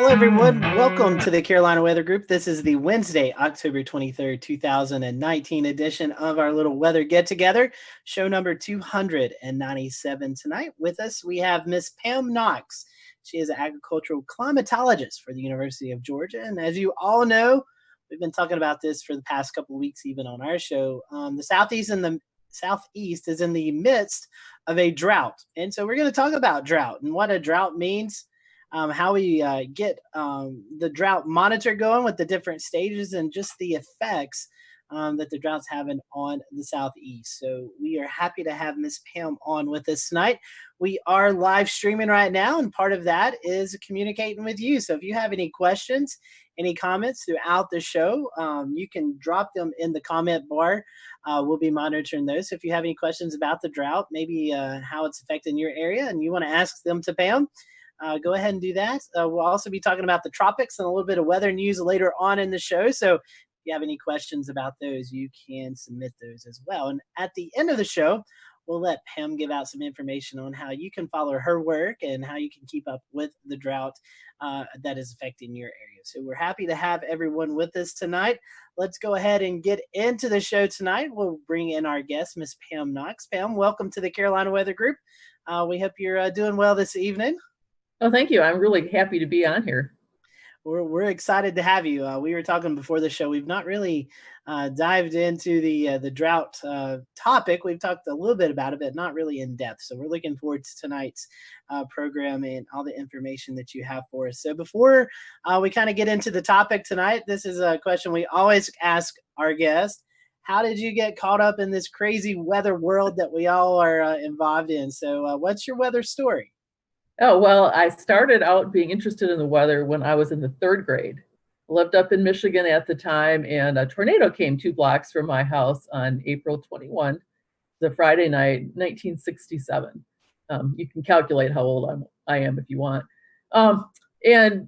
Hello, everyone. Welcome to the Carolina Weather Group. This is the Wednesday, October 23rd, 2019 edition of our little weather get-together, show number 297 tonight. With us, we have Miss Pam Knox. She is an agricultural climatologist for the University of Georgia. And as you all know, we've been talking about this for the past couple of weeks, even on our show. The Southeast is in the midst of a drought. And so we're going to talk about drought and what a drought means. How we get the drought monitor going with the different stages and just the effects that the drought's having on the Southeast. So we are happy to have Miss Pam on with us tonight. We are live streaming right now, and part of that is communicating with you. So if you have any questions, any comments throughout the show, you can drop them in the comment bar. We'll be monitoring those. So if you have any questions about the drought, maybe how it's affecting your area, and you want to ask them to Pam, go ahead and do that. We'll also be talking about the tropics and a little bit of weather news later on in the show. So if you have any questions about those, you can submit those as well. And at the end of the show, we'll let Pam give out some information on how you can follow her work and how you can keep up with the drought that is affecting your area. So we're happy to have everyone with us tonight. Let's go ahead and get into the show tonight. We'll bring in our guest, Miss Pam Knox. Pam, welcome to the Carolina Weather Group. We hope you're doing well this evening. Oh, thank you. I'm really happy to be on here. We're excited to have you. We were talking before the show. We've not really dived into the drought topic. We've talked a little bit about it, but not really in depth. So we're looking forward to tonight's program and all the information that you have for us. So before we kind of get into the topic tonight, this is a question we always ask our guests. How did you get caught up in this crazy weather world that we all are involved in? So what's your weather story? Oh, well, I started out being interested in the weather when I was in the third grade. I lived up in Michigan at the time, and a tornado came 2 blocks from my house on April 21, the Friday night, 1967. You can calculate how old I am if you want. And,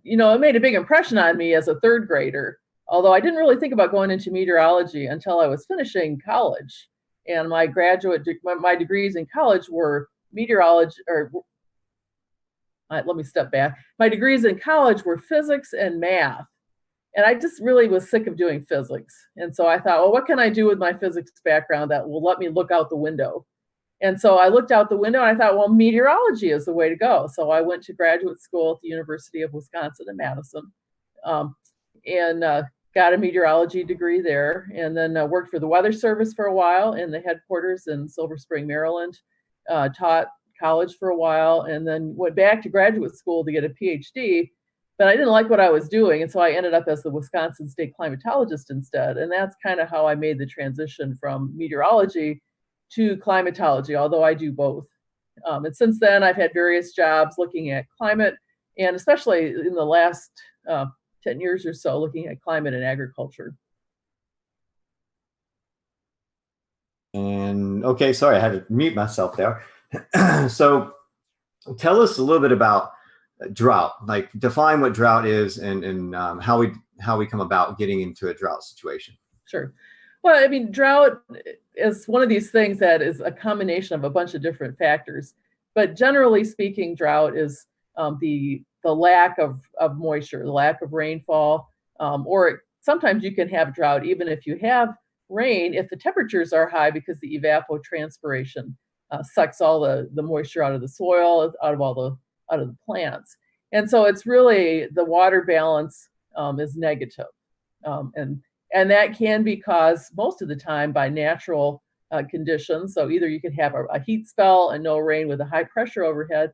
it made a big impression on me as a third grader, although I didn't really think about going into meteorology until I was finishing college. And my degrees in college were meteorology, let me step back. My degrees in college were physics and math. And I just really was sick of doing physics. And so I thought, well, what can I do with my physics background that will let me look out the window? And so I looked out the window and I thought, well, meteorology is the way to go. So I went to graduate school at the University of Wisconsin in Madison and got a meteorology degree there, and then worked for the Weather Service for a while in the headquarters in Silver Spring, Maryland, taught college for a while, and then went back to graduate school to get a PhD, but I didn't like what I was doing, and so I ended up as the Wisconsin state climatologist instead. And that's kind of how I made the transition from meteorology to climatology, although I do both. And since then, I've had various jobs looking at climate, and especially in the last 10 years or so, looking at climate and agriculture. And okay, sorry, I had to mute myself there. So tell us a little bit about drought, like define what drought is and how we come about getting into a drought situation. Sure. Well, I mean, drought is one of these things that is a combination of a bunch of different factors. But generally speaking, drought is the lack of moisture, the lack of rainfall, or sometimes you can have drought even if you have rain, if the temperatures are high, because the evapotranspiration sucks all the moisture out of the soil, out of the plants. And so it's really the water balance is negative. And that can be caused most of the time by natural conditions. So either you could have a heat spell and no rain with a high pressure overhead,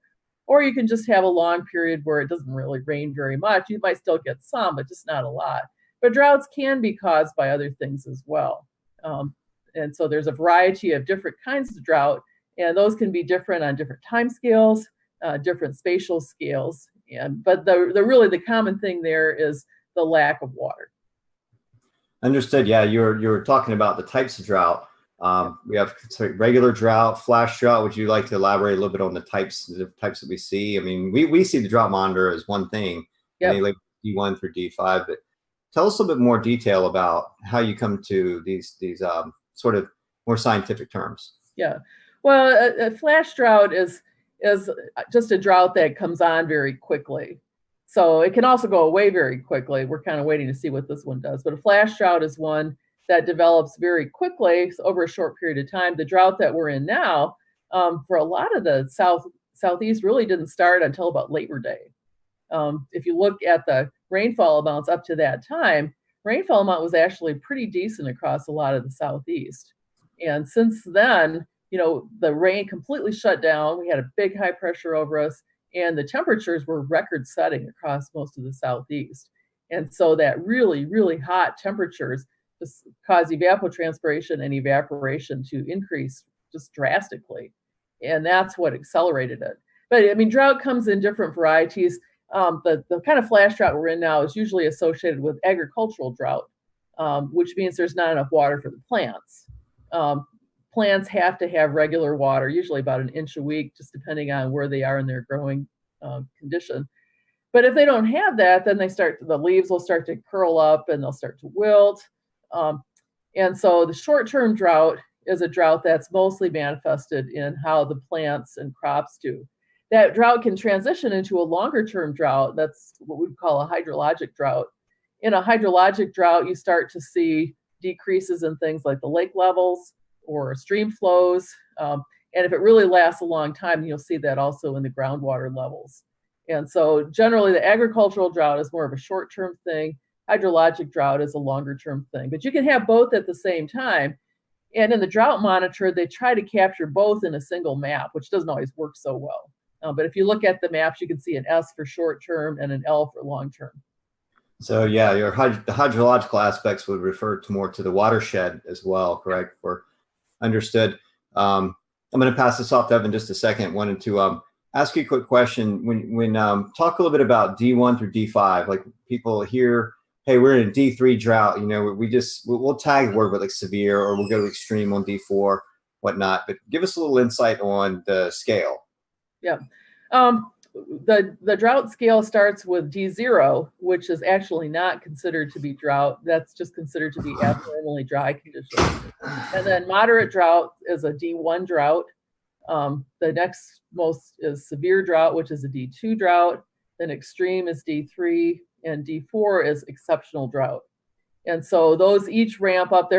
or you can just have a long period where it doesn't really rain very much. You might still get some, but just not a lot. But droughts can be caused by other things as well. And so there's a variety of different kinds of drought, and those can be different on different time scales, different spatial scales. But the common thing there is the lack of water. Understood. Yeah, you're talking about the types of drought. We have regular drought, flash drought. Would you like to elaborate a little bit on the types that we see? I mean, we see the drought monitor as one thing, like D1 through D5, but tell us a little bit more detail about how you come to these sort of more scientific terms. Yeah, well, a flash drought is just a drought that comes on very quickly. So it can also go away very quickly. We're kind of waiting to see what this one does. But a flash drought is one that develops very quickly over a short period of time. The drought that we're in now, for a lot of the southeast, really didn't start until about Labor Day. If you look at the rainfall amounts up to that time, rainfall amount was actually pretty decent across a lot of the southeast. And since then, the rain completely shut down. We had a big high pressure over us, and the temperatures were record setting across most of the southeast. And so that really, really hot temperatures just caused evapotranspiration and evaporation to increase just drastically. And that's what accelerated it. But I mean, drought comes in different varieties. The kind of flash drought we're in now is usually associated with agricultural drought, which means there's not enough water for the plants. Plants have to have regular water, usually about an inch a week, just depending on where they are in their growing condition. But if they don't have that, then the leaves will start to curl up and they'll start to wilt. And so the short-term drought is a drought that's mostly manifested in how the plants and crops do. That drought can transition into a longer-term drought. That's what we'd call a hydrologic drought. In a hydrologic drought, you start to see decreases in things like the lake levels or stream flows. And if it really lasts a long time, you'll see that also in the groundwater levels. And so generally the agricultural drought is more of a short-term thing. Hydrologic drought is a longer-term thing. But you can have both at the same time. And in the drought monitor, they try to capture both in a single map, which doesn't always work so well. But if you look at the maps, you can see an S for short-term and an L for long-term. So yeah, the hydrological aspects would refer to more to the watershed as well, correct? For understood. I'm going to pass this off to Evan in just a second. Wanted to ask you a quick question. When talk a little bit about D1 through D5. Like people hear, hey, we're in a D3 drought. We'll tag the word with like severe, or we'll go to extreme on D4, whatnot. But give us a little insight on the scale. Yeah. The drought scale starts with D0, which is actually not considered to be drought. That's just considered to be abnormally dry conditions. And then moderate drought is a D1 drought. The next most is severe drought, which is a D2 drought. Then extreme is D3, and D4 is exceptional drought. And so those each ramp up.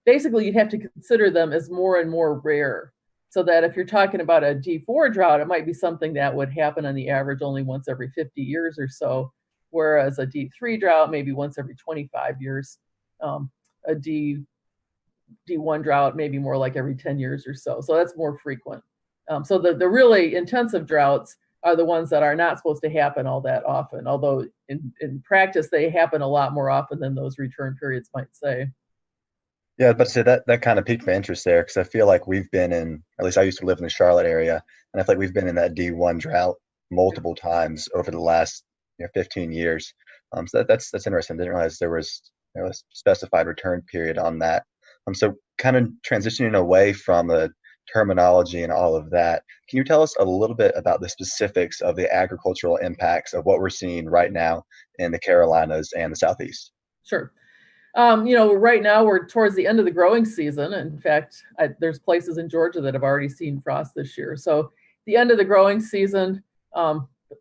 Basically, you'd have to consider them as more and more rare. So that if you're talking about a D4 drought, it might be something that would happen on the average only once every 50 years or so, whereas a D3 drought maybe once every 25 years. A D1 drought maybe more like every 10 years or so. So that's more frequent. So the really intensive droughts are the ones that are not supposed to happen all that often, although in practice they happen a lot more often than those return periods might say. Yeah, but say that kind of piqued my interest there, because I feel like we've been in, at least I used to live in the Charlotte area, and I feel like we've been in that D1 drought multiple times over the last 15 years. So that's interesting. I didn't realize there was a specified return period on that. So kind of transitioning away from the terminology and all of that, can you tell us a little bit about the specifics of the agricultural impacts of what we're seeing right now in the Carolinas and the Southeast? Sure. Right now we're towards the end of the growing season. In fact, there's places in Georgia that have already seen frost this year. So the end of the growing season,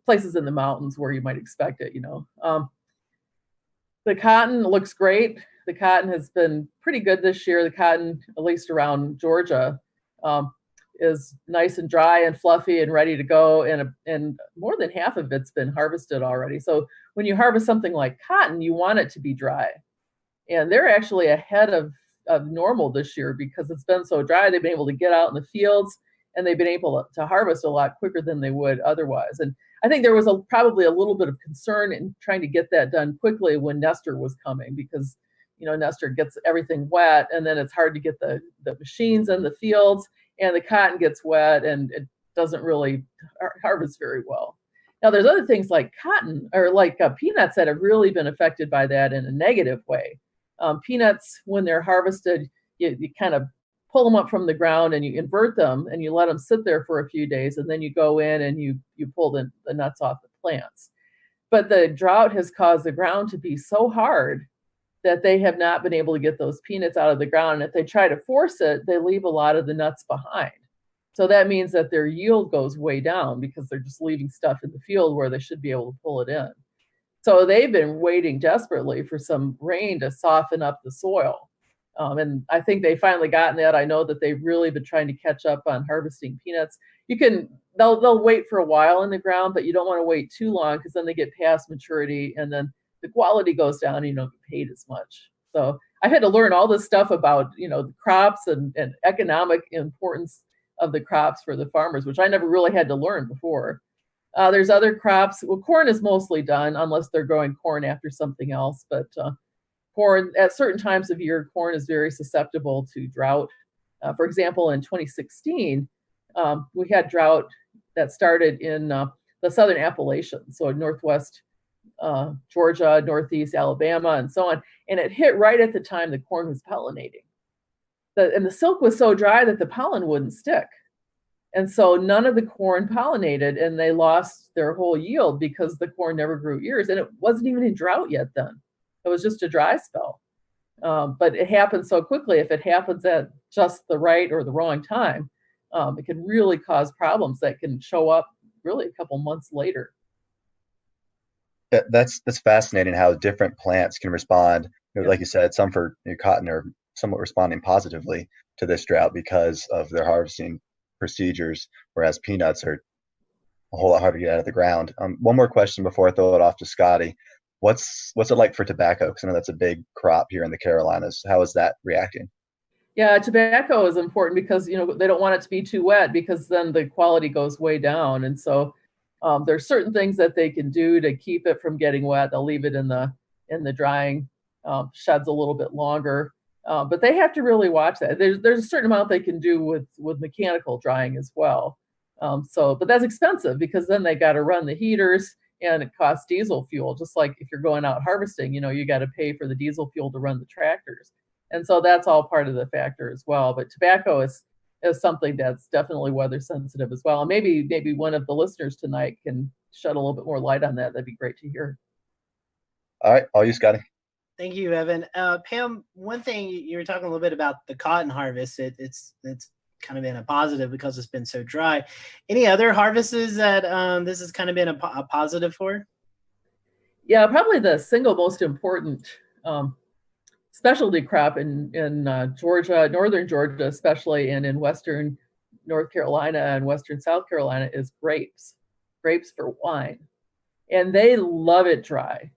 places in the mountains where you might expect it, The cotton looks great. The cotton has been pretty good this year. The cotton, at least around Georgia, is nice and dry and fluffy and ready to go. And more than half of it's been harvested already. So when you harvest something like cotton, you want it to be dry. And they're actually ahead of normal this year because it's been so dry. They've been able to get out in the fields and they've been able to harvest a lot quicker than they would otherwise. And I think there was probably a little bit of concern in trying to get that done quickly when Nestor was coming because, Nestor gets everything wet and then it's hard to get the machines in the fields and the cotton gets wet and it doesn't really harvest very well. Now, there's other things like cotton or like peanuts that have really been affected by that in a negative way. Peanuts, when they're harvested, you kind of pull them up from the ground and you invert them and you let them sit there for a few days and then you go in and you pull the nuts off the plants. But the drought has caused the ground to be so hard that they have not been able to get those peanuts out of the ground. And if they try to force it, they leave a lot of the nuts behind. So that means that their yield goes way down because they're just leaving stuff in the field where they should be able to pull it in. So they've been waiting desperately for some rain to soften up the soil. And I think they finally gotten that. I know that they've really been trying to catch up on harvesting peanuts. They'll wait for a while in the ground, but you don't want to wait too long because then they get past maturity and then the quality goes down and you don't get paid as much. So I had to learn all this stuff about, the crops and economic importance of the crops for the farmers, which I never really had to learn before. There's other crops. Well, corn is mostly done unless they're growing corn after something else. But corn, at certain times of year, corn is very susceptible to drought. For example, in 2016, we had drought that started in the southern Appalachians, so northwest Georgia, northeast Alabama, and so on. And it hit right at the time the corn was pollinating. And the silk was so dry that the pollen wouldn't stick. And so none of the corn pollinated, and they lost their whole yield because the corn never grew ears. And it wasn't even in drought yet then. It was just a dry spell. But it happens so quickly. If it happens at just the right or the wrong time, it can really cause problems that can show up really a couple months later. That's fascinating how different plants can respond. Like you said, some for cotton are somewhat responding positively to this drought because of their harvesting procedures, whereas peanuts are a whole lot harder to get out of the ground. One more question before I throw it off to Scotty. What's it like for tobacco? Because I know that's a big crop here in the Carolinas. How is that reacting? Yeah, tobacco is important because they don't want it to be too wet because then the quality goes way down. And so there's certain things that they can do to keep it from getting wet. They'll leave it in the drying sheds a little bit longer. But they have to really watch that. There's a certain amount they can do with mechanical drying as well. But that's expensive because then they got to run the heaters and it costs diesel fuel. Just like if you're going out harvesting, you got to pay for the diesel fuel to run the tractors. And so that's all part of the factor as well. But tobacco is something that's definitely weather sensitive as well. And maybe one of the listeners tonight can shed a little bit more light on that. That'd be great to hear. All right, all you, Scotty. Thank you, Evan. Pam, one thing you were talking a little bit about the cotton harvest. It's kind of been a positive because it's been so dry. Any other harvests that this has kind of been a positive for? Yeah, probably the single most important specialty crop in Georgia, northern Georgia especially, and in western North Carolina and western South Carolina is grapes for wine. And they love it dry.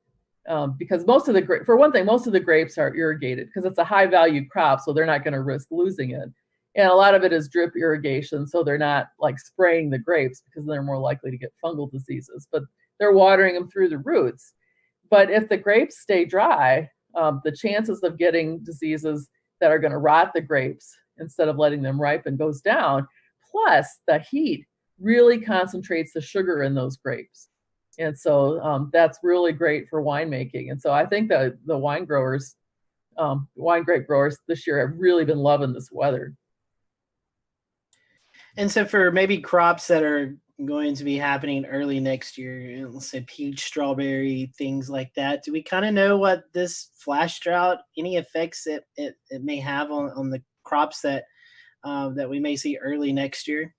Because most of the grapes are irrigated because it's a high value crop, so they're not going to risk losing it. And a lot of it is drip irrigation, so they're not like spraying the grapes because they're more likely to get fungal diseases, but they're watering them through the roots. But if the grapes stay dry, the chances of getting diseases that are going to rot the grapes instead of letting them ripen goes down. Plus, the heat really concentrates the sugar in those grapes. And so that's really great for winemaking. And so I think that the wine grape growers this year have really been loving this weather. And so for maybe crops that are going to be happening early next year, let's say peach, strawberry, things like that, do we kind of know what this flash drought, any effects it may have on the crops that we may see early next year?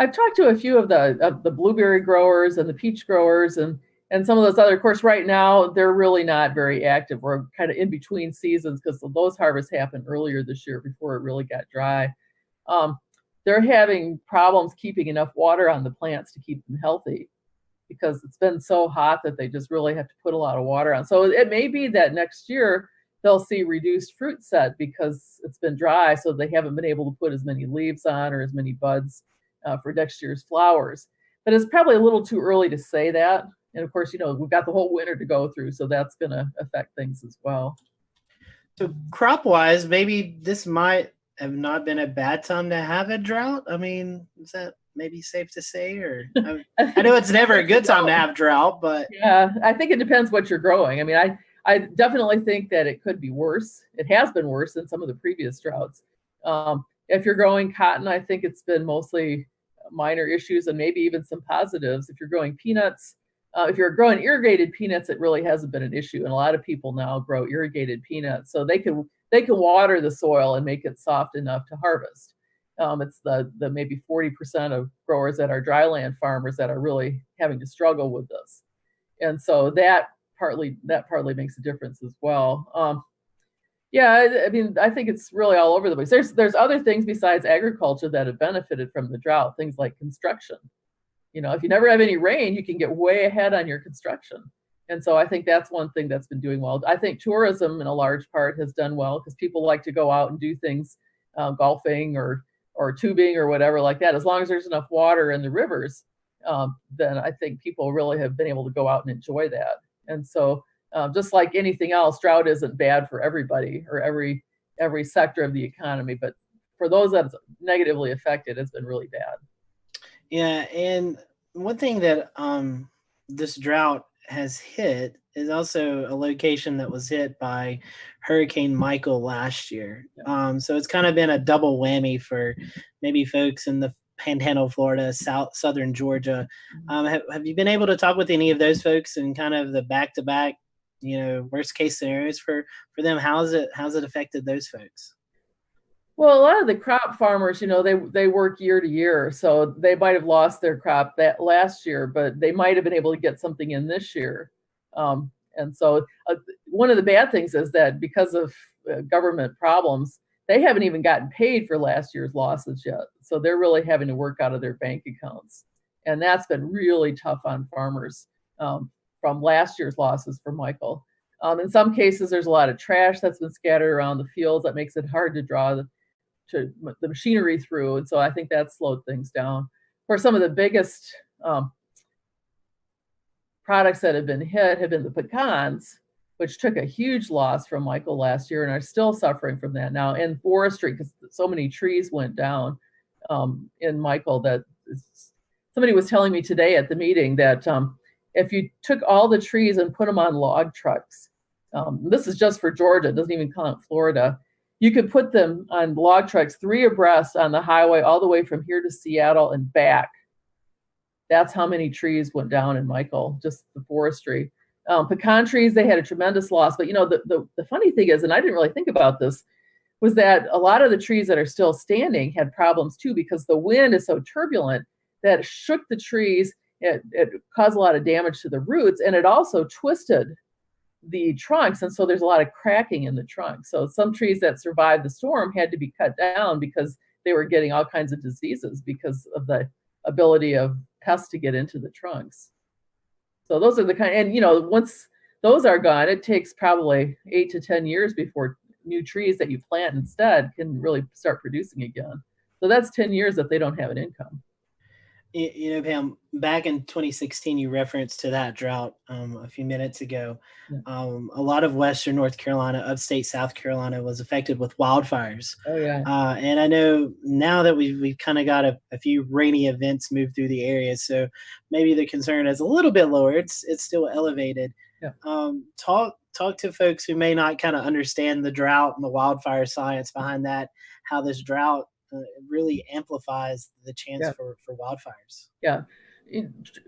I've talked to a few of the blueberry growers and the peach growers and some of those other. Of course, right now they're really not very active. We're kind of in between seasons because those harvests happened earlier this year before it really got dry. They're having problems keeping enough water on the plants to keep them healthy because it's been so hot that they just really have to put a lot of water on. So it may be that next year they'll see reduced fruit set because it's been dry, so they haven't been able to put as many leaves on or as many buds for next year's flowers. But it's probably a little too early to say that. And of course, we've got the whole winter to go through, so that's going to affect things as well. So crop-wise, maybe this might have not been a bad time to have a drought. I mean, is that maybe safe to say? Or I know it's never a good time to have drought, but yeah, I think it depends what you're growing. I mean, I definitely think that it could be worse. It has been worse than some of the previous droughts. If you're growing cotton, I think it's been mostly minor issues and maybe even some positives. If you're growing peanuts, if you're growing irrigated peanuts, it really hasn't been an issue. And a lot of people now grow irrigated peanuts, so they can water the soil and make it soft enough to harvest. It's the maybe 40% of growers that are dryland farmers that are really having to struggle with this. And so that partly makes a difference as well. Yeah, I mean, I think it's really all over the place. There's other things besides agriculture that have benefited from the drought, things like construction. You know, if you never have any rain, you can get way ahead on your construction. And so I think that's one thing that's been doing well. I think tourism in a large part has done well because people like to go out and do things, golfing or tubing or whatever like that. As long as there's enough water in the rivers, then I think people really have been able to go out and enjoy that. And so just like anything else, drought isn't bad for everybody or every sector of the economy, but for those that's negatively affected, it's been really bad. Yeah, and one thing that this drought has hit is also a location that was hit by Hurricane Michael last year. So it's kind of been a double whammy for maybe folks in the Panhandle of Florida, southern Georgia. Have you been able to talk with any of those folks and kind of the back-to-back, worst case scenarios for them? How's it affected those folks? Well, a lot of the crop farmers, they work year to year, so they might have lost their crop that last year, but they might have been able to get something in this year. And so one of the bad things is that because of government problems, they haven't even gotten paid for last year's losses yet. So they're really having to work out of their bank accounts. And that's been really tough on farmers from last year's losses for Michael. In some cases, there's a lot of trash that's been scattered around the fields that makes it hard to draw the machinery through. And so I think that slowed things down. For some of the biggest products that have been hit have been the pecans, which took a huge loss from Michael last year and are still suffering from that now. And forestry, because so many trees went down in Michael that somebody was telling me today at the meeting that if you took all the trees and put them on log trucks, this is just for Georgia, it doesn't even count Florida, you could put them on log trucks 3 abreast on the highway all the way from here to Seattle and back. That's how many trees went down in Michael, just the forestry. Pecan trees, they had a tremendous loss. But the funny thing is, and I didn't really think about this, was that a lot of the trees that are still standing had problems too, because the wind is so turbulent that it shook the trees. It caused a lot of damage to the roots, and it also twisted the trunks, and so there's a lot of cracking in the trunk. So some trees that survived the storm had to be cut down because they were getting all kinds of diseases because of the ability of pests to get into the trunks. So those are the kind, and once those are gone, it takes probably 8 to 10 years before new trees that you plant instead can really start producing again. So that's 10 years that they don't have an income. Pam, back in 2016, you referenced to that drought a few minutes ago. Yeah. A lot of Western North Carolina, upstate South Carolina was affected with wildfires. Oh, yeah. And I know now that we've kind of got a few rainy events move through the area, so maybe the concern is a little bit lower. It's still elevated. Yeah. Talk to folks who may not kind of understand the drought and the wildfire science behind that, how this drought really amplifies the chance for wildfires. Yeah.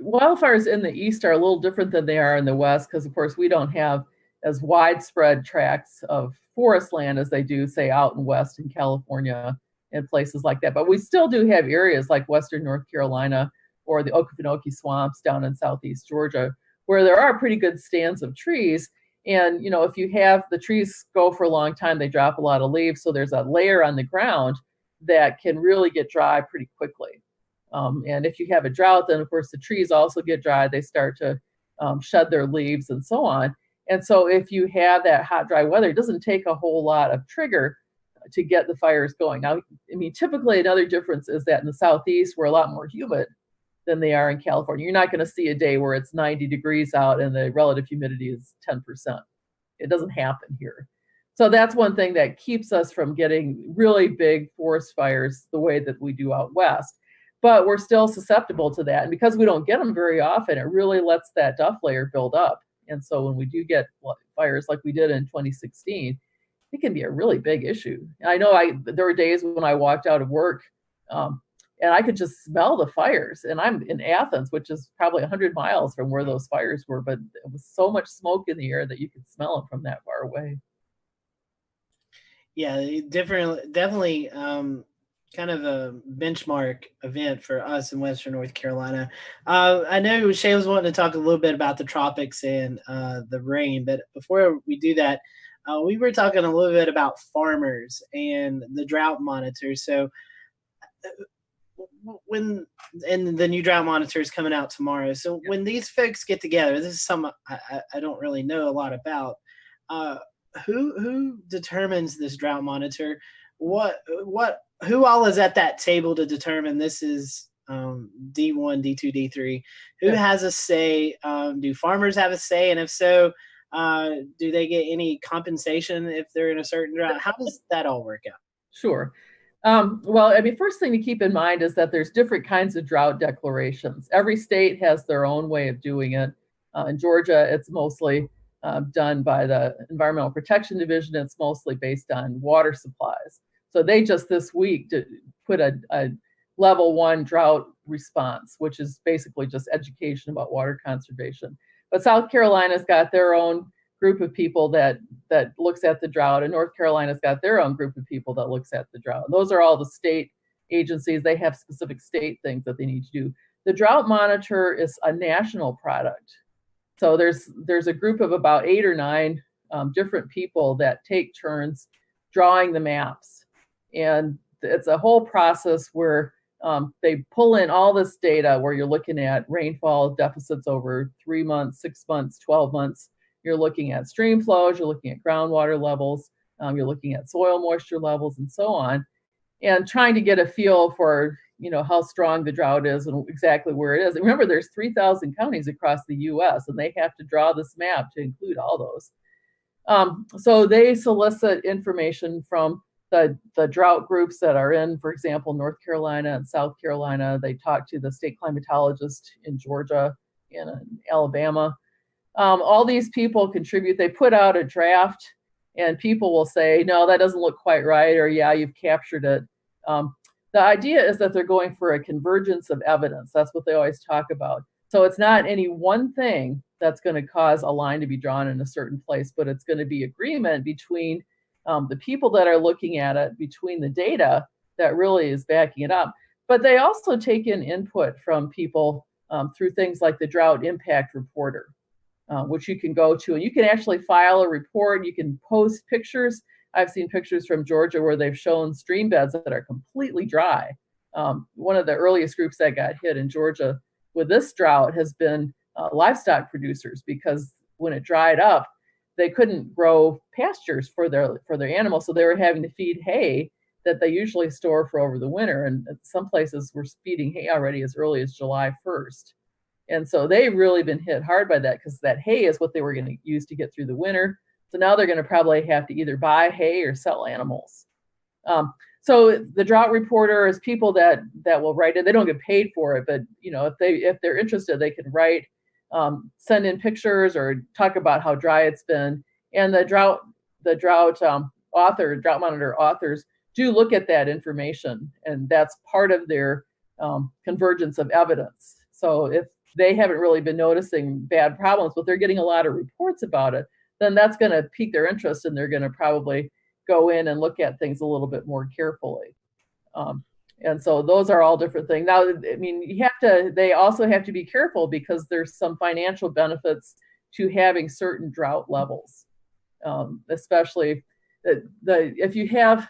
Wildfires in the east are a little different than they are in the west because, of course, we don't have as widespread tracts of forest land as they do, say, out in west in California and places like that. But we still do have areas like Western North Carolina or the Okefenokee swamps down in southeast Georgia where there are pretty good stands of trees. And, if you have the trees go for a long time, they drop a lot of leaves. So there's a layer on the ground that can really get dry pretty quickly. And if you have a drought, then of course the trees also get dry. They start to shed their leaves and so on. And so if you have that hot, dry weather, it doesn't take a whole lot of trigger to get the fires going. Now, typically another difference is that in the southeast, we're a lot more humid than they are in California. You're not going to see a day where it's 90 degrees out and the relative humidity is 10%. It doesn't happen here. So that's one thing that keeps us from getting really big forest fires the way that we do out west. But we're still susceptible to that. And because we don't get them very often, it really lets that duff layer build up. And so when we do get fires like we did in 2016, it can be a really big issue. I know there were days when I walked out of work and I could just smell the fires. And I'm in Athens, which is probably 100 miles from where those fires were. But it was so much smoke in the air that you could smell them from that far away. Yeah, definitely. kind of a benchmark event for us in Western North Carolina. I know Shay was wanting to talk a little bit about the tropics and the rain, but before we do that, we were talking a little bit about farmers and the drought monitor. So when and the new drought monitor is coming out tomorrow. So when these folks get together, this is some I don't really know a lot about. Who determines this drought monitor? Who all is at that table to determine this is D1, D2, D3? Who has a say? Do farmers have a say? And if so, do they get any compensation if they're in a certain drought? How does that all work out? Sure. Well, I mean, first thing to keep in mind is that there's different kinds of drought declarations. Every state has their own way of doing it. In Georgia, it's mostly done by the Environmental Protection Division. It's mostly based on water supplies. So they just this week put a level 1 drought response, which is basically just education about water conservation. But South Carolina's got their own group of people that looks at the drought, and North Carolina's got their own group of people that looks at the drought. And those are all the state agencies. They have specific state things that they need to do. The drought monitor is a national product. So there's a group of about 8 or 9 different people that take turns drawing the maps. And it's a whole process where they pull in all this data where you're looking at rainfall deficits over 3 months, 6 months, 12 months. You're looking at stream flows, you're looking at groundwater levels, you're looking at soil moisture levels and so on, and trying to get a feel for how strong the drought is and exactly where it is. And remember, there's 3,000 counties across the U.S. and they have to draw this map to include all those. So they solicit information from the drought groups that are in, for example, North Carolina and South Carolina. They talk to the state climatologist in Georgia and in Alabama. All these people contribute. They put out a draft and people will say, no, that doesn't look quite right, or yeah, you've captured it. The idea is that they're going for a convergence of evidence. That's what they always talk about. So it's not any one thing that's going to cause a line to be drawn in a certain place, but it's going to be agreement between the people that are looking at it, between the data that really is backing it up. But they also take in input from people through things like the Drought Impact Reporter, which you can go to, and you can actually file a report. You can post pictures. I've seen pictures from Georgia where they've shown stream beds that are completely dry. One of the earliest groups that got hit in Georgia with this drought has been livestock producers, because when it dried up, they couldn't grow pastures for their animals, so they were having to feed hay that they usually store for over the winter. And some places were feeding hay already as early as July 1st. And so they've really been hit hard by that, because that hay is what they were going to use to get through the winter. So now they're going to probably have to either buy hay or sell animals. So the drought reporter is people that will write it. They don't get paid for it, but if they're interested, they can write, send in pictures or talk about how dry it's been. And the drought monitor authors do look at that information, and that's part of their convergence of evidence. So if they haven't really been noticing bad problems, but they're getting a lot of reports about it, then that's going to pique their interest, and they're going to probably go in and look at things a little bit more carefully. And so those are all different things. Now, I mean, they also have to be careful, because there's some financial benefits to having certain drought levels, especially if you have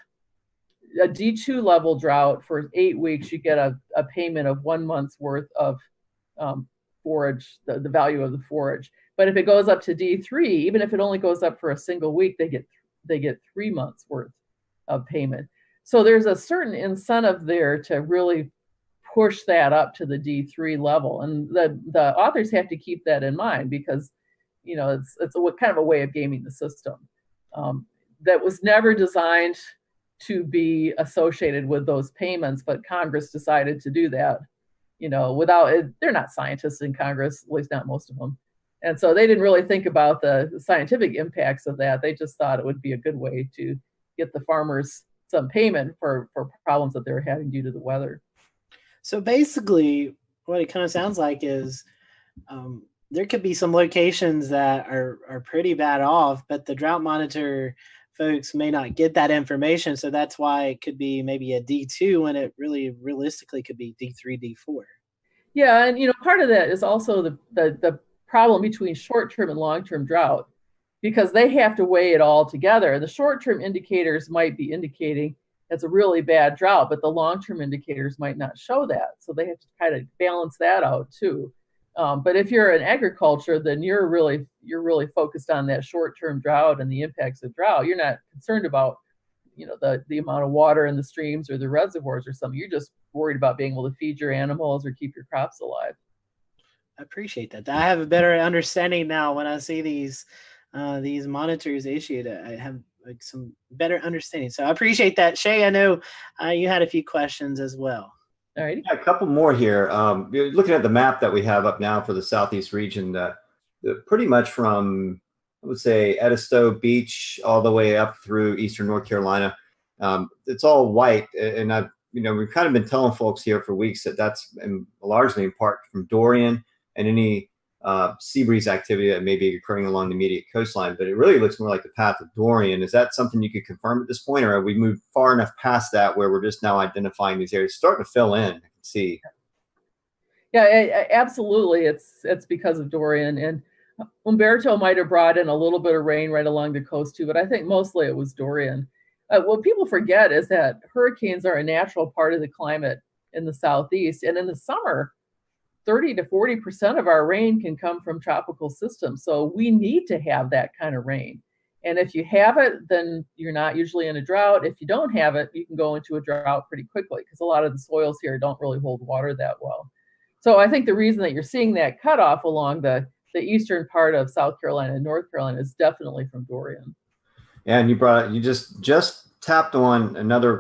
a D2 level drought for 8 weeks, you get a payment of 1 month's worth of forage, the value of the forage. But if it goes up to D3, even if it only goes up for a single week, they get 3 months worth of payment. So there's a certain incentive there to really push that up to the D3 level. And the authors have to keep that in mind, because it's kind of a way of gaming the system that was never designed to be associated with those payments, but Congress decided to do that. Without it, they're not scientists in Congress, at least not most of them. And so they didn't really think about the scientific impacts of that. They just thought it would be a good way to get the farmers some payment for problems that they were having due to the weather. So basically, what it kind of sounds like is there could be some locations that are pretty bad off, but the drought monitor folks may not get that information. So that's why it could be maybe a D2 when it really realistically could be D3, D4. Yeah, and part of that is also the problem between short-term and long-term drought, because they have to weigh it all together. The short-term indicators might be indicating it's a really bad drought, but the long-term indicators might not show that. So they have to kind of balance that out too. But if you're in agriculture, then you're really focused on that short-term drought and the impacts of drought. You're not concerned about the amount of water in the streams or the reservoirs or something. You're just worried about being able to feed your animals or keep your crops alive. I appreciate that. I have a better understanding now when I see these monitors issued. I have like some better understanding. So I appreciate that. Shay, I know you had a few questions as well. All right. Yeah, a couple more here. You're looking at the map that we have up now for the Southeast region, pretty much from, I would say, Edisto Beach all the way up through eastern North Carolina. It's all white, and we've kind of been telling folks here for weeks that that's largely in part from Dorian and any sea breeze activity that may be occurring along the immediate coastline. But it really looks more like the path of Dorian. Is that something you could confirm at this point, or have we moved far enough past that where we're just now identifying these areas, starting to fill in? I can see. Yeah, absolutely. It's because of Dorian, and Umberto might have brought in a little bit of rain right along the coast too, but I think mostly it was Dorian. What people forget is that hurricanes are a natural part of the climate in the Southeast, and in the summer, 30 to 40% of our rain can come from tropical systems. So we need to have that kind of rain. And if you have it, then you're not usually in a drought. If you don't have it, you can go into a drought pretty quickly because a lot of the soils here don't really hold water that well. So I think the reason that you're seeing that cutoff along the eastern part of South Carolina and North Carolina is definitely from Dorian. Yeah, and you just tapped on another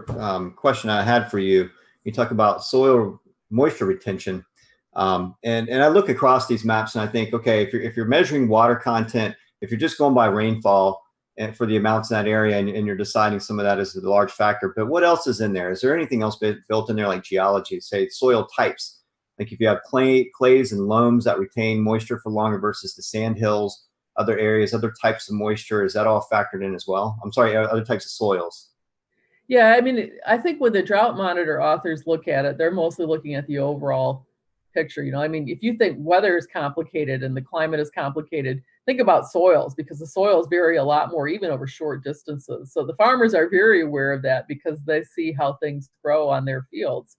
question I had for you. You talk about soil moisture retention. And I look across these maps and I think, okay, if you're measuring water content, if you're just going by rainfall and for the amounts in that area, and you're deciding some of that is a large factor, but what else is in there? Is there anything else built in there, like geology, say soil types? Like if you have clays and loams that retain moisture for longer versus the sand hills, other areas, other types of moisture, is that all factored in as well? I'm sorry, other types of soils. Yeah, I mean, I think when the drought monitor authors look at it, they're mostly looking at the overall picture. I mean, if you think weather is complicated and the climate is complicated, think about soils, because the soils vary a lot more even over short distances. So the farmers are very aware of that because they see how things grow on their fields.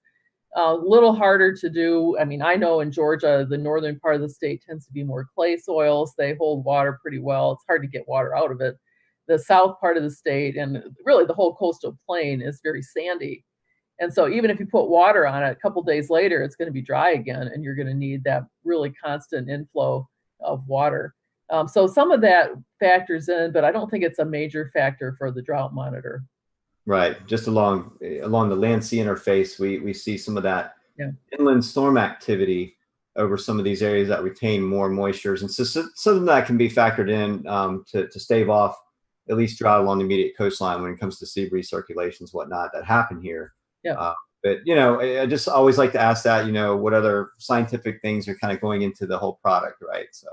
A little harder to do. I mean, I know in Georgia, the northern part of the state tends to be more clay soils. They hold water pretty well. It's hard to get water out of it. The south part of the state and really the whole coastal plain is very sandy. And so even if you put water on it, a couple days later, it's going to be dry again, and you're going to need that really constant inflow of water. So some of that factors in, but I don't think it's a major factor for the drought monitor. Right. Just along the land-sea interface, we see some of that inland storm activity over some of these areas that retain more moistures. And so some of that can be factored in to stave off at least drought along the immediate coastline when it comes to sea breeze circulations, whatnot, that happen here. Yeah. But, I just always like to ask that, what other scientific things are kind of going into the whole product, right? So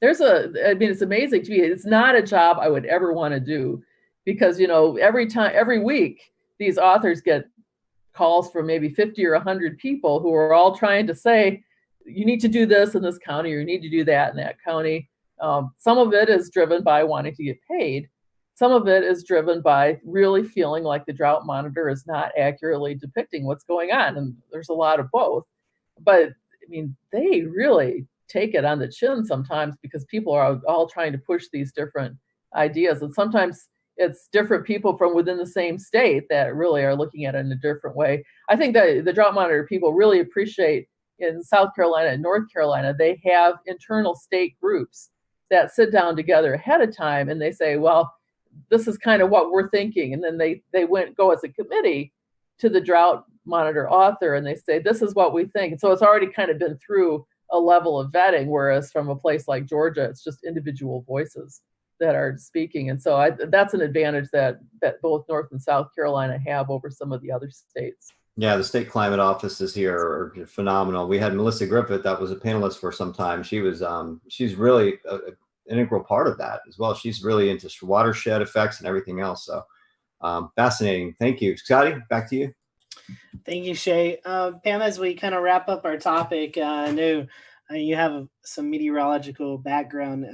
it's amazing to me. It's not a job I would ever want to do because, every week, these authors get calls from maybe 50 or 100 people who are all trying to say, you need to do this in this county, or you need to do that in that county. Some of it is driven by wanting to get paid. Some of it is driven by really feeling like the drought monitor is not accurately depicting what's going on. And there's a lot of both. But I mean, they really take it on the chin sometimes because people are all trying to push these different ideas. And sometimes it's different people from within the same state that really are looking at it in a different way. I think that the drought monitor people really appreciate in South Carolina and North Carolina, they have internal state groups that sit down together ahead of time and they say, well, this is kind of what we're thinking. And then they go as a committee to the drought monitor author and they say, this is what we think. And so it's already kind of been through a level of vetting, whereas from a place like Georgia, it's just individual voices that are speaking. And so that's an advantage that both North and South Carolina have over some of the other states. Yeah, the state climate offices here are phenomenal. We had Melissa Griffith, that was a panelist for some time. She's really integral part of that as well. She's really into watershed effects and everything else. So fascinating. Thank you. Scotty, back to you. Thank you, Shay. Pam, as we kind of wrap up our topic, I know you have some meteorological background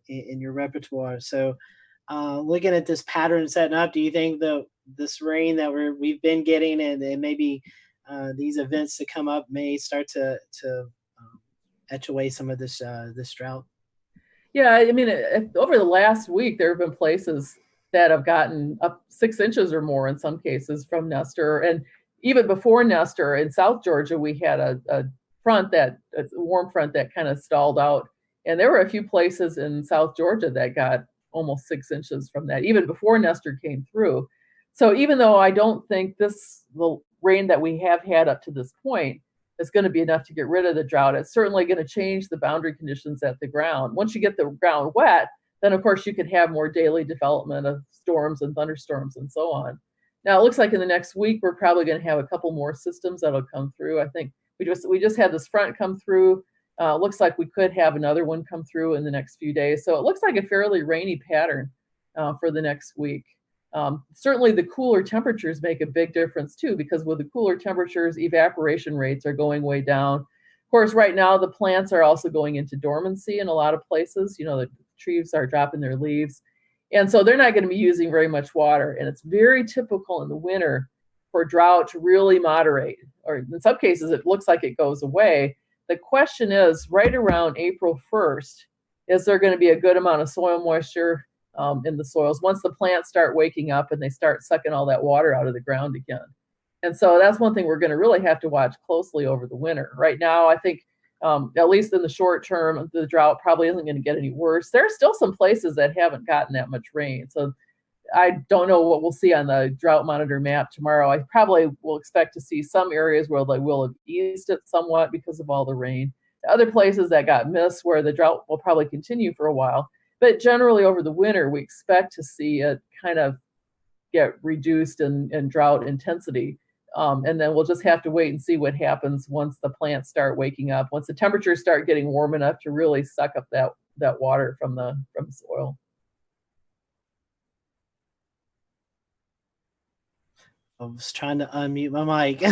in your repertoire. So looking at this pattern setting up, do you think this rain that we've been getting and maybe these events to come up may start to etch away some of this drought? Yeah, I mean, over the last week, there have been places that have gotten up 6 inches or more in some cases from Nestor. And even before Nestor in South Georgia, we had a warm front that kind of stalled out. And there were a few places in South Georgia that got almost 6 inches from that, even before Nestor came through. So even though I don't think the rain that we have had up to this point is going to be enough to get rid of the drought, it's certainly going to change the boundary conditions at the ground. Once you get the ground wet, then of course you could have more daily development of storms and thunderstorms and so on. Now it looks like in the next week we're probably going to have a couple more systems that'll come through. I think we just had this front come through. Looks like we could have another one come through in the next few days. So it looks like a fairly rainy pattern for the next week. Certainly the cooler temperatures make a big difference too, because with the cooler temperatures, evaporation rates are going way down. Of course, right now the plants are also going into dormancy in a lot of places. The trees are dropping their leaves. And so they're not going to be using very much water. And it's very typical in the winter for drought to really moderate, or in some cases it looks like it goes away. The question is, right around April 1st, is there going to be a good amount of soil moisture in the soils once the plants start waking up and they start sucking all that water out of the ground again? And so that's one thing we're going to really have to watch closely over the winter. Right now, I think at least in the short term, the drought probably isn't going to get any worse. There are still some places that haven't gotten that much rain. So I don't know what we'll see on the drought monitor map tomorrow. I probably will expect to see some areas where they will have eased it somewhat because of all the rain. Other places that got missed where the drought will probably continue for a while. But generally over the winter, we expect to see it kind of get reduced in drought intensity. And then we'll just have to wait and see what happens once the plants start waking up, once the temperatures start getting warm enough to really suck up that water from the soil. I was trying to unmute my mic.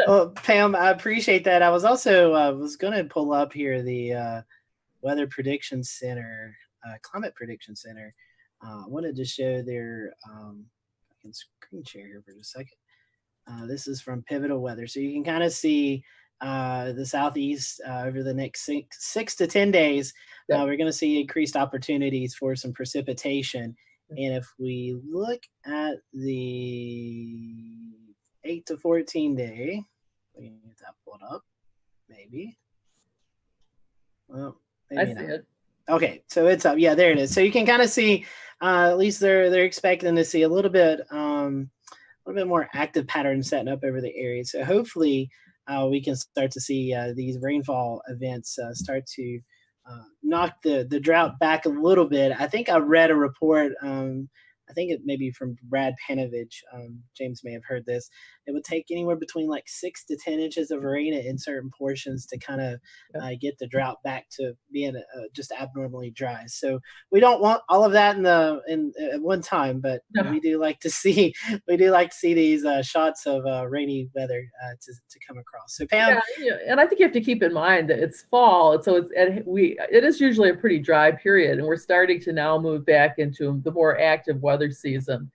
Well, Pam, I appreciate that. I was also was going to pull up here the Weather Prediction Center, Climate Prediction Center. I wanted to show their, I can screen share here for just a second. This is from Pivotal Weather. So you can kind of see the Southeast over the next six to 10 days. We're going to see increased opportunities for some precipitation. And if we look at the 8 to 14 day, we can get that pulled up, maybe. Well, maybe I see it. Okay, so it's up. Yeah, there it is. So you can kind of see, at least they're expecting to see a little bit more active patterns setting up over the area. So hopefully we can start to see these rainfall events start to knock the drought back a little bit. I think I read a report, I think it may be from Brad Panovich, James may have heard this. It would take anywhere between like 6 to 10 inches of rain in certain portions to kind of get the drought back to being just abnormally dry. So we don't want all of that at one time, but we do like to see these shots of rainy weather to come across. So Pam, and I think you have to keep in mind that it's fall, so it is usually a pretty dry period, and we're starting to now move back into the more active weather season.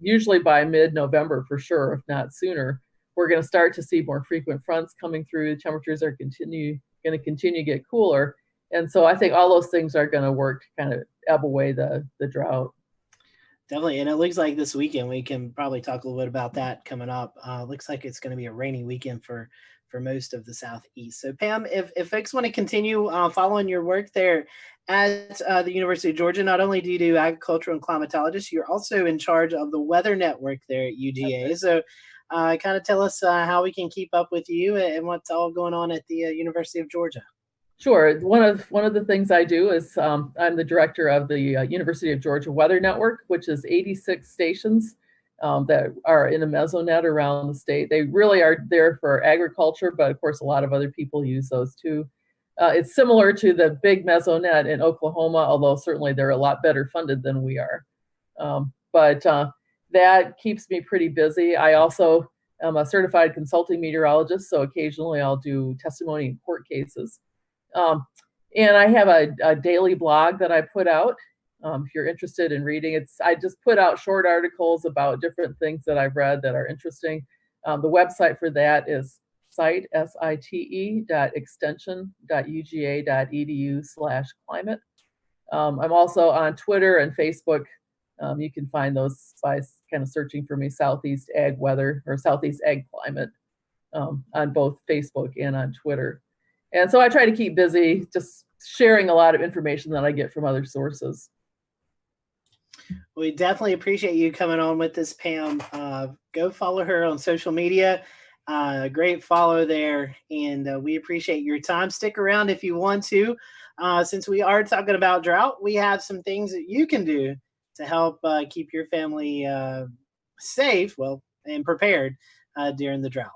Usually by mid-November for sure, if not sooner, we're going to start to see more frequent fronts coming through. Temperatures are going to continue to get cooler, and so I think all those things are going to work to kind of ebb away the drought. Definitely, and it looks like this weekend we can probably talk a little bit about that coming up. Looks like it's going to be a rainy weekend for most of the Southeast. So Pam, if folks want to continue following your work there at the University of Georgia, not only do you do agricultural and climatologist, you're also in charge of the weather network there at UGA. Okay. So kind of tell us how we can keep up with you and what's all going on at the University of Georgia. Sure. One of the things I do is I'm the director of the University of Georgia Weather Network, which is 86 stations that are in a mesonet around the state. They really are there for agriculture, but of course a lot of other people use those too. It's similar to the big mesonet in Oklahoma, although certainly they're a lot better funded than we are. But that keeps me pretty busy. I also am a certified consulting meteorologist, so occasionally I'll do testimony in court cases. And I have a daily blog that I put out. If you're interested in reading, I just put out short articles about different things that I've read that are interesting. The website for that is site.extension.uga.edu/climate. I'm also on Twitter and Facebook. You can find those by kind of searching for me, Southeast Ag Weather or Southeast Ag Climate, on both Facebook and on Twitter. And so I try to keep busy just sharing a lot of information that I get from other sources. We definitely appreciate you coming on with us, Pam. Go follow her on social media. Great follow there. And we appreciate your time. Stick around if you want to. Since we are talking about drought, we have some things that you can do to help keep your family safe, and prepared during the drought.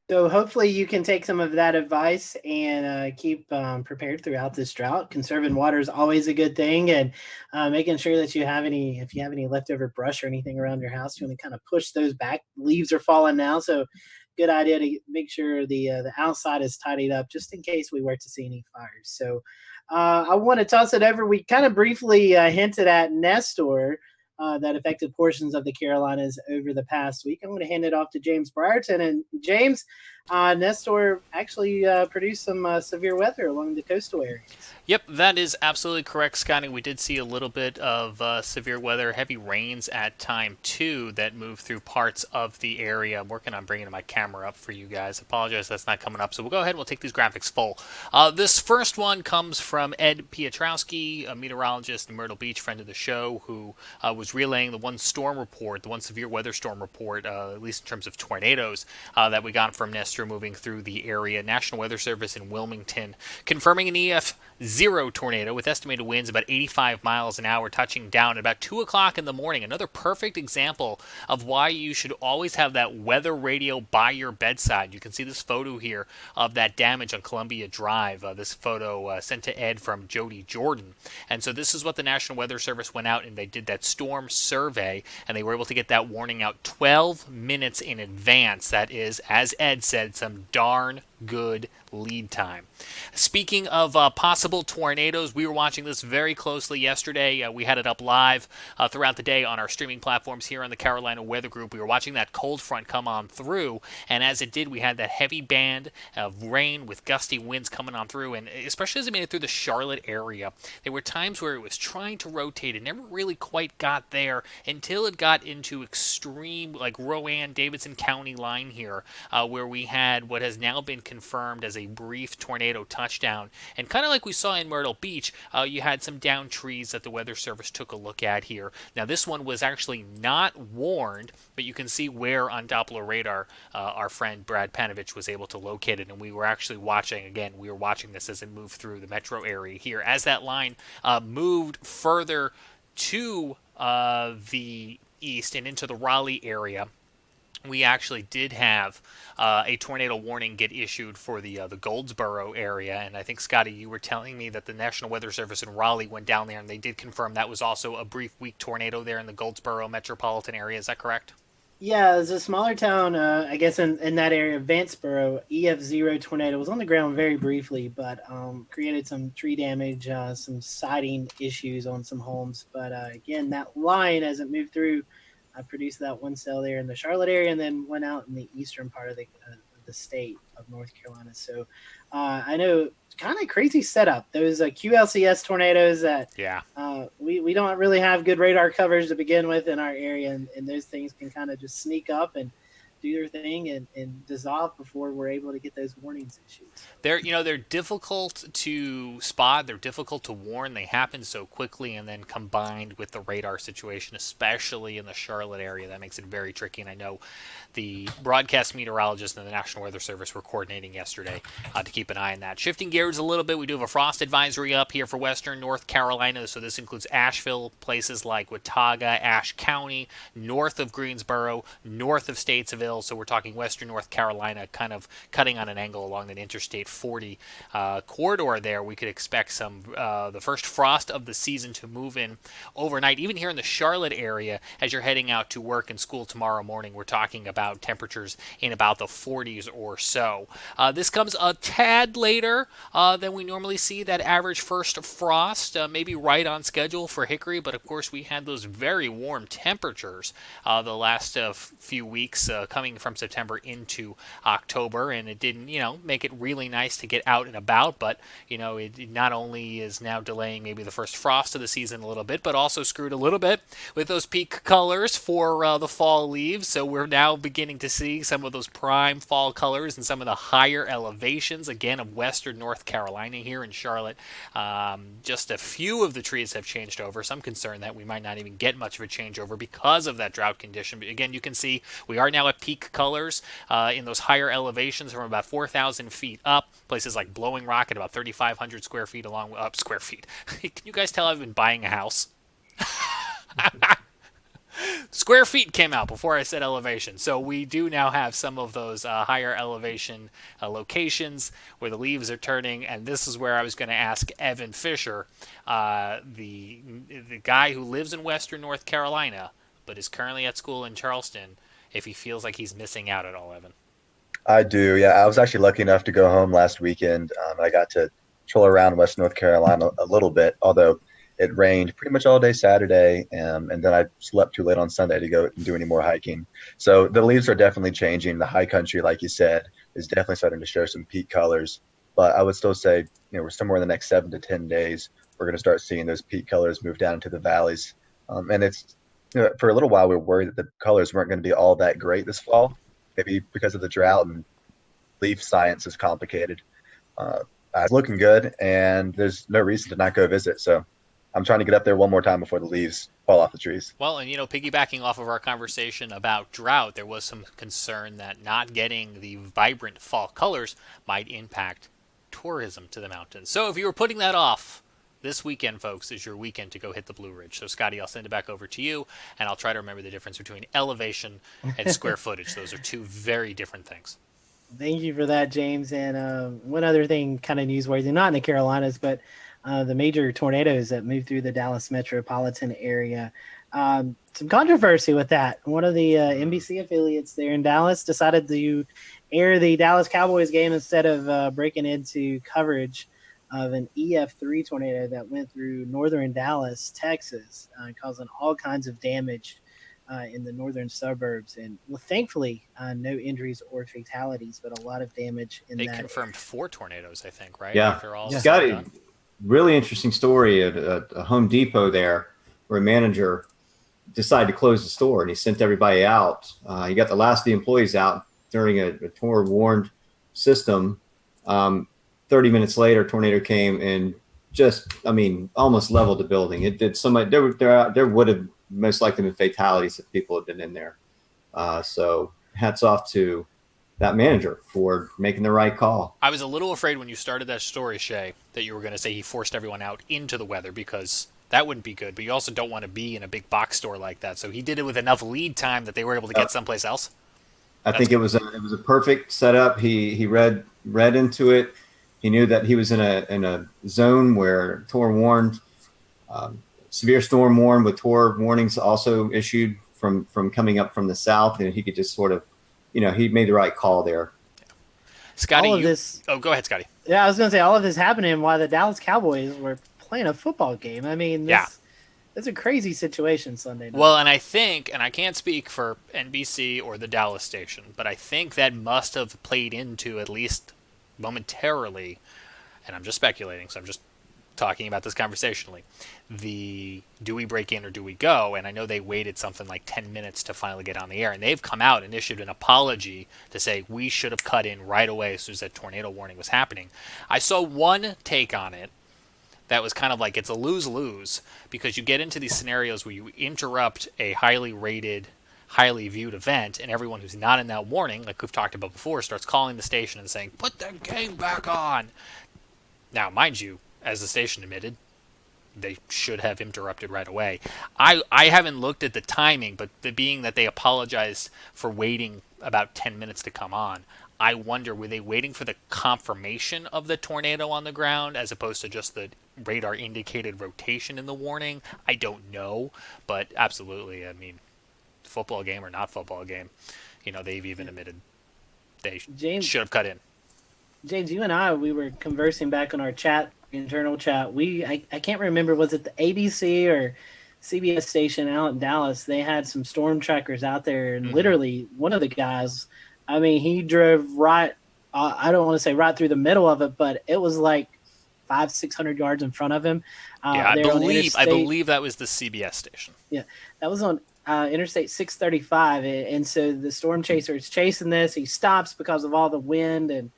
So hopefully you can take some of that advice and keep prepared throughout this drought. Conserving water is always a good thing, and making sure that if you have any leftover brush or anything around your house, you want to kind of push those back. Leaves are falling now, so good idea to make sure the outside is tidied up just in case we were to see any fires. So I want to toss it over. We kind of briefly hinted at Nestor. That affected portions of the Carolinas over the past week. I'm going to hand it off to James Brierton. And James, Nestor actually produced some severe weather along the coastal areas. Yep, that is absolutely correct, Scotty. We did see a little bit of severe weather, heavy rains at time 2 that moved through parts of the area. I'm working on bringing my camera up for you guys. Apologize that's not coming up. So we'll go ahead and we'll take these graphics full. This first one comes from Ed Piotrowski, a meteorologist in Myrtle Beach, friend of the show, who was relaying the one severe weather storm report, at least in terms of tornadoes, that we got from Nestor moving through the area. National Weather Service in Wilmington confirming an EF0 tornado with estimated winds about 85 miles an hour touching down at about 2 o'clock in the morning. Another perfect example of why you should always have that weather radio by your bedside. You can see this photo here of that damage on Columbia Drive. This photo sent to Ed from Jody Jordan. And so this is what the National Weather Service went out and they did that storm survey, and they were able to get that warning out 12 minutes in advance. That is, as Ed said, some darn good lead time. Speaking of possible tornadoes, we were watching this very closely yesterday. We had it up live throughout the day on our streaming platforms here on the Carolina Weather Group. We were watching that cold front come on through, and as it did, we had that heavy band of rain with gusty winds coming on through, and especially as it made it through the Charlotte area, there were times where it was trying to rotate and never really quite got there until it got into extreme, like Rowan, Davidson County line here, where we had what has now been confirmed as a brief tornado touchdown. And kind of like we saw in Myrtle Beach, you had some downed trees that the Weather Service took a look at here. Now this one was actually not warned, but you can see where on Doppler radar our friend Brad Panovich was able to locate it, and we were actually watching this as it moved through the metro area here. As that line moved further to the east and into the Raleigh area, we actually did have a tornado warning get issued for the Goldsboro area, and I think, Scotty, you were telling me that the National Weather Service in Raleigh went down there, and they did confirm that was also a brief weak tornado there in the Goldsboro metropolitan area. Is that correct? Yeah, it's a smaller town, I guess, in that area, Vanceboro. EF0 tornado was on the ground very briefly, but created some tree damage, some siding issues on some homes. But again, that line, as it moved through, produced that one cell there in the Charlotte area, and then went out in the eastern part of the state of North Carolina. So I know, kind of crazy setup. Those QLCS tornadoes that we don't really have good radar coverage to begin with in our area, and those things can kind of just sneak up and do their thing and dissolve before we're able to get those warnings issued. They're difficult to spot. They're difficult to warn. They happen so quickly, and then combined with the radar situation, especially in the Charlotte area, that makes it very tricky. And I know the broadcast meteorologist and the National Weather Service were coordinating yesterday to keep an eye on that. Shifting gears a little bit, we do have a frost advisory up here for western North Carolina. So this includes Asheville, places like Watauga, Ashe County, north of Greensboro, north of Statesville. So we're talking western North Carolina, kind of cutting on an angle along that Interstate 40 corridor there. We could expect the first frost of the season to move in overnight. Even here in the Charlotte area, as you're heading out to work and school tomorrow morning, we're talking about temperatures in about the 40s or so. This comes a tad later than we normally see that average first frost, maybe right on schedule for Hickory, but of course we had those very warm temperatures the last few weeks coming from September into October, and it didn't, make it really nice to get out and about, but, it not only is now delaying maybe the first frost of the season a little bit, but also screwed a little bit with those peak colors for the fall leaves, so we're now beginning to see some of those prime fall colors and some of the higher elevations, again, of western North Carolina here in Charlotte. Just a few of the trees have changed over, some concern that we might not even get much of a changeover because of that drought condition, but again, you can see we are now at peak colors in those higher elevations from about 4,000 feet up. Places like Blowing Rock at about 3,500 square feet along square feet. Can you guys tell I've been buying a house? Square feet came out before I said elevation. So we do now have some of those higher elevation locations where the leaves are turning. And this is where I was going to ask Evan Fisher, the guy who lives in western North Carolina but is currently at school in Charleston, if he feels like he's missing out at all, Evan. I do, yeah. I was actually lucky enough to go home last weekend. I got to troll around West North Carolina a little bit, although it rained pretty much all day Saturday, and then I slept too late on Sunday to go and do any more hiking. So the leaves are definitely changing. The high country, like you said, is definitely starting to show some peak colors. But I would still say, we're somewhere in the next 7 to 10 days, we're going to start seeing those peak colors move down into the valleys. And it's, for a little while, we were worried that the colors weren't going to be all that great this fall, maybe because of the drought and leaf science is complicated. It's looking good, and there's no reason to not go visit. So I'm trying to get up there one more time before the leaves fall off the trees. Well, and piggybacking off of our conversation about drought, there was some concern that not getting the vibrant fall colors might impact tourism to the mountains. So if you were putting that off, this weekend, folks, is your weekend to go hit the Blue Ridge. So, Scotty, I'll send it back over to you, and I'll try to remember the difference between elevation and square footage. Those are two very different things. Thank you for that, James. And one other thing, kind of newsworthy, not in the Carolinas, but the major tornadoes that moved through the Dallas metropolitan area. Some controversy with that. One of the NBC affiliates there in Dallas decided to air the Dallas Cowboys game instead of breaking into coverage of an EF3 tornado that went through northern Dallas, Texas, causing all kinds of damage in the northern suburbs. And thankfully, no injuries or fatalities, but a lot of damage in that. They confirmed 4 tornadoes, I think, right? Yeah. After all Scotty, really interesting story at a Home Depot there where a manager decided to close the store, and he sent everybody out. He got the last of the employees out during a tornado-warned system. 30 minutes later, tornado came and almost leveled the building. It did so much. There would have most likely been fatalities if people had been in there. So hats off to that manager for making the right call. I was a little afraid when you started that story, Shay, that you were going to say he forced everyone out into the weather, because that wouldn't be good. But you also don't want to be in a big box store like that. So he did it with enough lead time that they were able to get someplace else. I think it was a perfect setup. He read into it. He knew that he was in a zone where Tor warned, severe storm warned with Tor warnings also issued from coming up from the south, and he could just sort of, he made the right call there. Scotty, go ahead, Scotty. Yeah, I was going to say all of this happening while the Dallas Cowboys were playing a football game. I mean, it's a crazy situation Sunday night. Well, and I think, and I can't speak for NBC or the Dallas station, but I think that must have played into, at least momentarily, and I'm just speculating, so I'm just talking about this conversationally, the do we break in or do we go? And I know they waited something like 10 minutes to finally get on the air, and they've come out and issued an apology to say we should have cut in right away as soon as that tornado warning was happening. I saw one take on it that was kind of like it's a lose-lose, because you get into these scenarios where you interrupt a highly rated, highly viewed event, and everyone who's not in that warning, like we've talked about before, starts calling the station and saying, put the game back on. Now, mind you, as the station admitted, they should have interrupted right away. I haven't looked at the timing, but being that they apologized for waiting about 10 minutes to come on, I wonder, were they waiting for the confirmation of the tornado on the ground as opposed to just the radar indicated rotation in the warning? I don't know, but absolutely, I mean, football game or not football game, they've even admitted they should have cut in. James, you and I, we were conversing back on our internal chat. I can't remember, was it the ABC or CBS station out in Dallas? They had some storm trackers out there, and literally one of the guys, I mean, he drove right, I don't want to say right through the middle of it, but it was like 500-600 yards in front of him. I believe that was the CBS station. Yeah, that was on Interstate 635, and so the storm chaser is chasing this. He stops because of all the wind and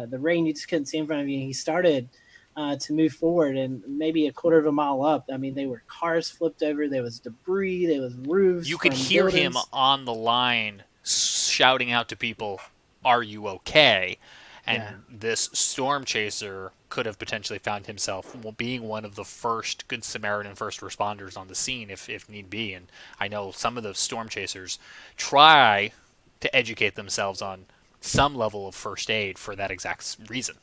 the rain. You just couldn't see in front of you. He started to move forward, and maybe a quarter of a mile up, I mean, there were cars flipped over. There was debris. There was roofs. You could hear him on the line shouting out to people, "Are you okay?" And this storm chaser could have potentially found himself being one of the first Good Samaritan first responders on the scene if need be. And I know some of the storm chasers try to educate themselves on some level of first aid for that exact reason.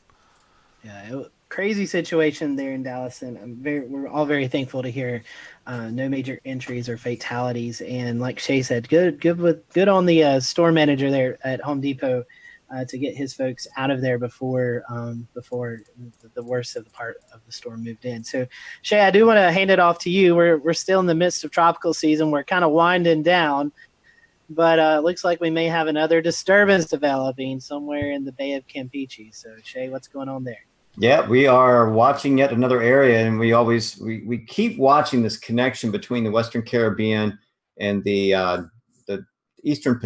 Yeah, crazy situation there in Dallas, and we're all very thankful to hear no major injuries or fatalities. And like Shay said, good on the store manager there at Home Depot to get his folks out of there before the worst of the part of the storm moved in. So, Shay, I do want to hand it off to you. We're still in the midst of tropical season. We're kind of winding down, but it looks like we may have another disturbance developing somewhere in the Bay of Campeche. So, Shay, what's going on there? Yeah, we are watching yet another area, and we keep watching this connection between the Western Caribbean and the Eastern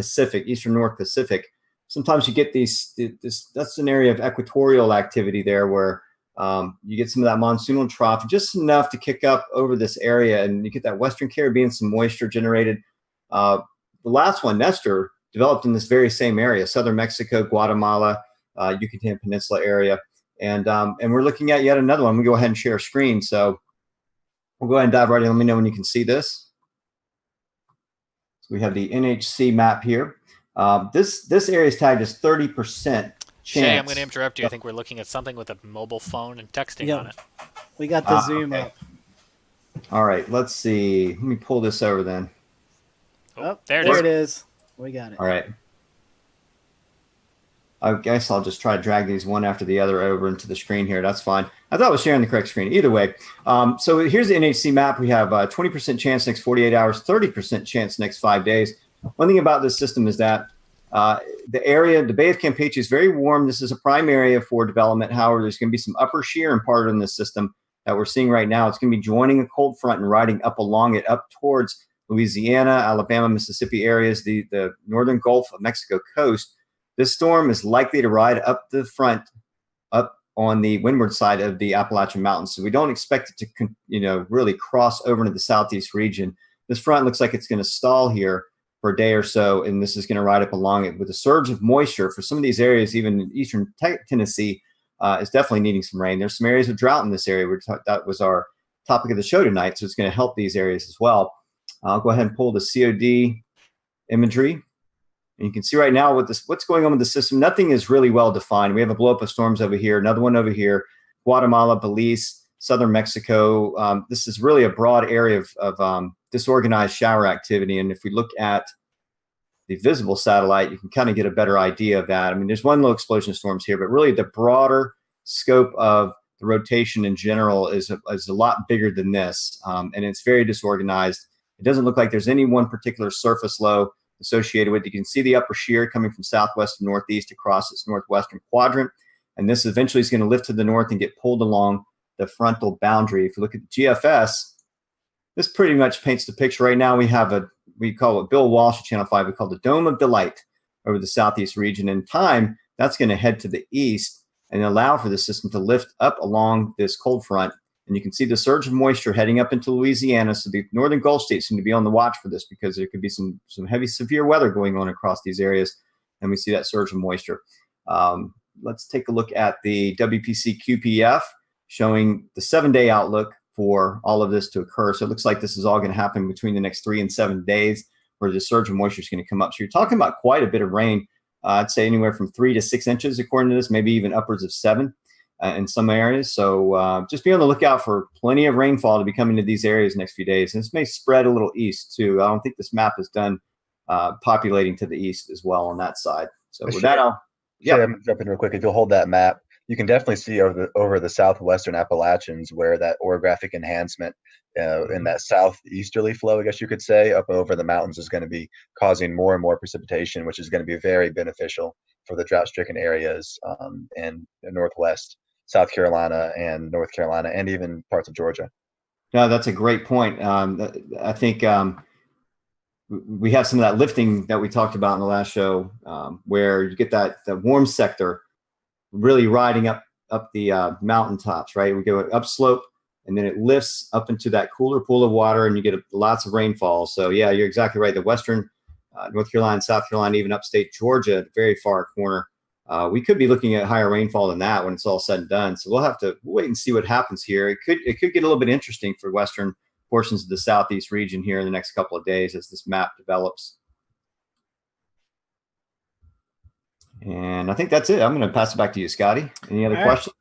North Pacific. Sometimes you get that's an area of equatorial activity there where you get some of that monsoonal trough, just enough to kick up over this area, and you get that Western Caribbean, some moisture generated. The last one, Nestor, developed in this very same area, southern Mexico, Guatemala, Yucatan Peninsula area. And we're looking at yet another one. We go ahead and share a screen. So we'll go ahead and dive right in. Let me know when you can see this. So we have the NHC map here. This area is tagged as 30% chance. Shay, I'm going to interrupt you. I think we're looking at something with a mobile phone and texting on it. We got the Zoom up. All right, let's see. Let me pull this over then. Oh, there it is. We got it. All right. I guess I'll just try to drag these one after the other over into the screen here. That's fine. I thought I was sharing the correct screen. Either way, so here's the NHC map. We have 20% chance next 48 hours, 30% chance next 5 days. One thing about this system is that the area, the Bay of Campeche, is very warm. This is a prime area for development. However, there's going to be some upper shear imparted in this system that we're seeing right now. It's going to be joining a cold front and riding up along it, up towards Louisiana, Alabama, Mississippi areas, the northern Gulf of Mexico coast. This storm is likely to ride up the front, up on the windward side of the Appalachian Mountains. So we don't expect it to, really cross over into the southeast region. This front looks like it's going to stall here for a day or so, and this is going to ride up along it with a surge of moisture for some of these areas. Even in eastern Tennessee is definitely needing some rain. There's some areas of drought in this area. That was our topic of the show tonight, so it's going to help these areas as well. I'll go ahead and pull the COD imagery. And you can see right now with this, what's going on with the system. Nothing is really well defined. We have a blow up of storms over here, another one over here, Guatemala, Belize, southern Mexico. This is really a broad area of disorganized shower activity. And if we look at the visible satellite, you can kind of get a better idea of that. I mean, there's one low explosion of storms here, but really the broader scope of the rotation in general is a lot bigger than this, and it's very disorganized. It doesn't look like there's any one particular surface low associated with it. You can see the upper shear coming from southwest to northeast across its northwestern quadrant, and this eventually is going to lift to the north and get pulled along the frontal boundary. If you look at the GFS, this pretty much paints the picture. Right now we have we call it Bill Walsh at Channel 5, we call the Dome of Delight over the southeast region. In time, that's going to head to the east and allow for the system to lift up along this cold front. And you can see the surge of moisture heading up into Louisiana. So the northern Gulf states seem to be on the watch for this, because there could be some heavy, severe weather going on across these areas. And we see that surge of moisture. Let's take a look at the WPC QPF showing the 7-day outlook for all of this to occur. So it looks like this is all going to happen between the next 3 and 7 days, where the surge of moisture is going to come up. So you're talking about quite a bit of rain. I'd say anywhere from 3 to 6 inches, according to this, maybe even upwards of 7 in some areas. So just be on the lookout for plenty of rainfall to be coming to these areas next few days. And this may spread a little east too. I don't think this map is done populating to the east as well on that side. So with that, I'm jumping real quick. If you'll hold that map, you can definitely see over the southwestern Appalachians where that orographic enhancement in that southeasterly flow, I guess you could say, up over the mountains is going to be causing more and more precipitation, which is going to be very beneficial for the drought-stricken areas in the Northwest, South Carolina and North Carolina, and even parts of Georgia. No, that's a great point. I think we have some of that lifting that we talked about in the last show, where you get that warm sector really riding up the mountaintops, right? We go upslope, and then it lifts up into that cooler pool of water, and you get lots of rainfall. So yeah, you're exactly right. The western North Carolina, South Carolina, even upstate Georgia, very far corner, we could be looking at higher rainfall than that when it's all said and done. So we'll have to wait and see what happens here. It could get a little bit interesting for western portions of the southeast region here in the next couple of days as this map develops. And I think that's it. I'm going to pass it back to you, Scotty. Any other questions?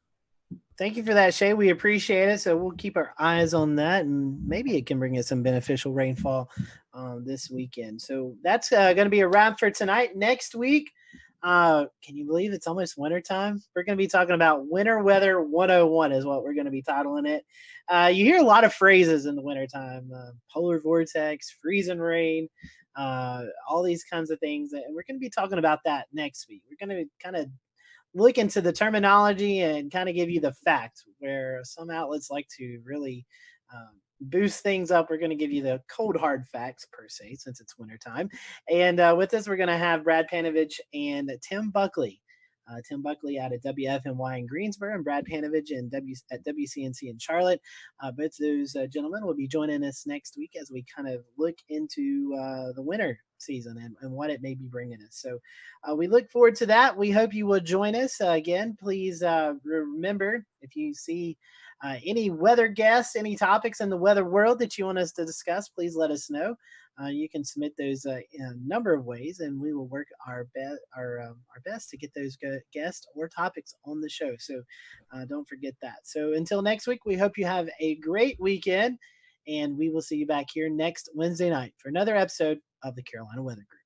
Thank you for that, Shay. We appreciate it. So we'll keep our eyes on that, and maybe it can bring us some beneficial rainfall this weekend. So that's going to be a wrap for tonight. Next week, can you believe it's almost wintertime? We're going to be talking about Winter Weather 101 is what we're going to be titling it. You hear a lot of phrases in the wintertime, polar vortex, freezing rain, all these kinds of things. And we're going to be talking about that next week. We're going to kind of look into the terminology and kind of give you the facts, where some outlets like to really boost things up. We're going to give you the cold hard facts per se, since it's wintertime. And with this, we're going to have Brad Panovich and Tim Buckley. Tim Buckley out at WFMY in Greensboro, and Brad Panovich at WCNC in Charlotte. Both those gentlemen will be joining us next week as we kind of look into the winter season and what it may be bringing us. So we look forward to that. We hope you will join us. Again, please remember, if you see any weather guests, any topics in the weather world that you want us to discuss, please let us know. You can submit those in a number of ways, and we will work our best to get those guests or topics on the show. So don't forget that. So until next week, we hope you have a great weekend, and we will see you back here next Wednesday night for another episode of the Carolina Weather Group.